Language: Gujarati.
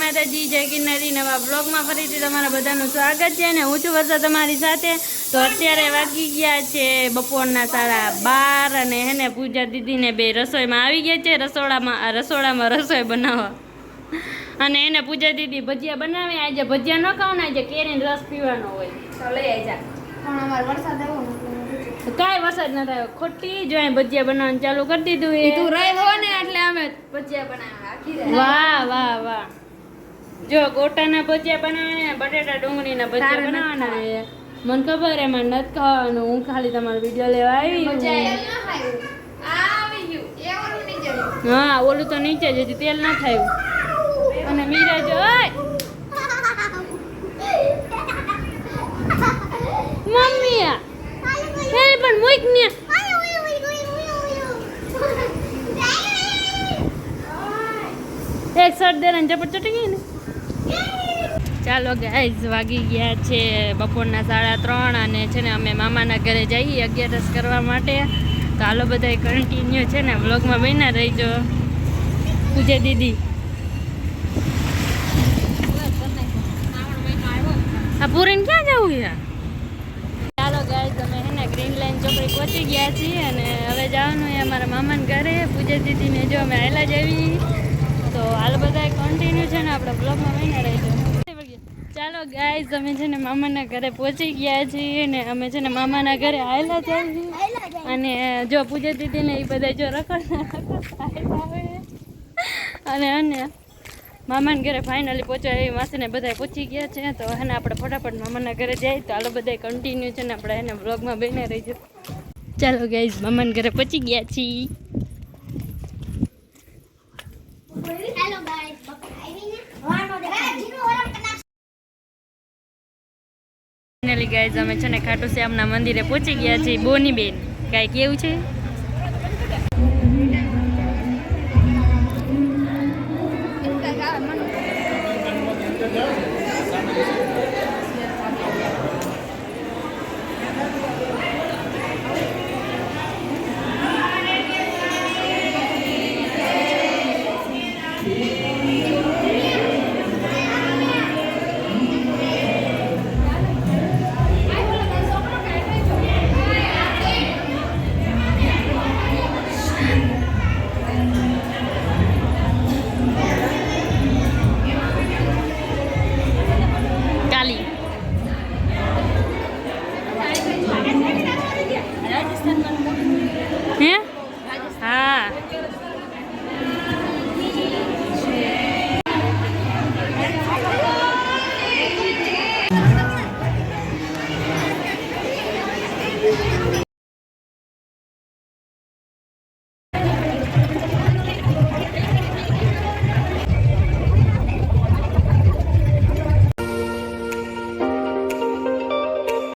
માતાજી, જય કિન્નરી. નવા બ્લોગમાં ફરીથી તમારા બધાનું સ્વાગત છે અને હું છું વર્ષા તમારી સાથે. તો અત્યારે વાગી ગયા છે બપોરના 12:30 અને હેને પૂજા દીદીને બે રસોઈમાં આવી ગયા છે. રસોડામાં રસોઈ બનાવવા અને એને પૂજા દીદી ભજીયા બનાવે. આજે ભજીયા ન ખાવ ને, આજે કેરીનો રસ પીવાનો હોય તો લઈ આવી જા. પણ અમારે વરસાદ આવ્યો કાંઈ વરસાદ ન થાય, ખોટી જો ભજીયા બનાવવાનું ચાલુ કરી દીધું. તું રહી હો ને એટલે અમે ભજીયા બનાવ્યા. વાહ વાહ વાહ. જો ગોટાના ભજીયા બનાવવાના, બટેટા ડુંગળીના ભજીયા બનાવવાના. મને ખબર એમાં નથી ખાવાનું, હું ખાલી તમારો વિડીયો લેવા આવી. હા, ઓલું તો નીચે જ હજી તેલ ના થયું. અને મીરા જો મમ્મી પણ મૂક ને. એક શર્ટ દે ને ઝપટ ચટી ગઈ ને. ચાલો ગાઈઝ, વાગી ગયા છે બપોરના 3:30 અને છે ને અમે મામાના ઘરે જઈએ અગિયારસ કરવા માટે. તો હાલો બધા કન્ટિન્યુ છે ને વ્લોગમાં બન્યા રહીજો. પૂજા દીદી આ પૂરીને ક્યાં જવું યાર? ચાલો ગાઈઝ, અમે હે ને ગ્રીન લાઈન ચોકડી પહોંચી ગયા છીએ અને હવે જવાનું છે અમારા મામાના ઘરે. પૂજા દીદીને જો અમે આવેલા જ આવી. તો હાલ બધા કન્ટિન્યુ છે ને આપણા બ્લોગમાં બન્યા રહીજો. ચાલો ગાઈઝ, અમે છે ને મામાના ઘરે પહોંચી ગયા છીએ ને અમે છે ને મામાના ઘરે આવેલા જ છીએ. અને જો પૂજા દીદીને એ બધા જો રખડતા અને મામાના ઘરે ફાઇનલી પહોંચ્યા. એ માસીને બધા પહોંચી ગયા છે. તો હે ને આપણે ફટાફટ મામાના ઘરે જઈએ. તો હાલો બધા કન્ટિન્યુ છે ને આપણે એને બ્લોગમાં બન્યા રહીજો. ચાલો ગાઈઝ, મામાના ઘરે પહોંચી ગયા છીએ. ફાઇનલી ગાઈઝ, અમે છે ને ખાટુ શ્યામના મંદિરે પહોંચી ગયા છીએ. બોની બેન કાંઈ કેવું છે? હે? હા,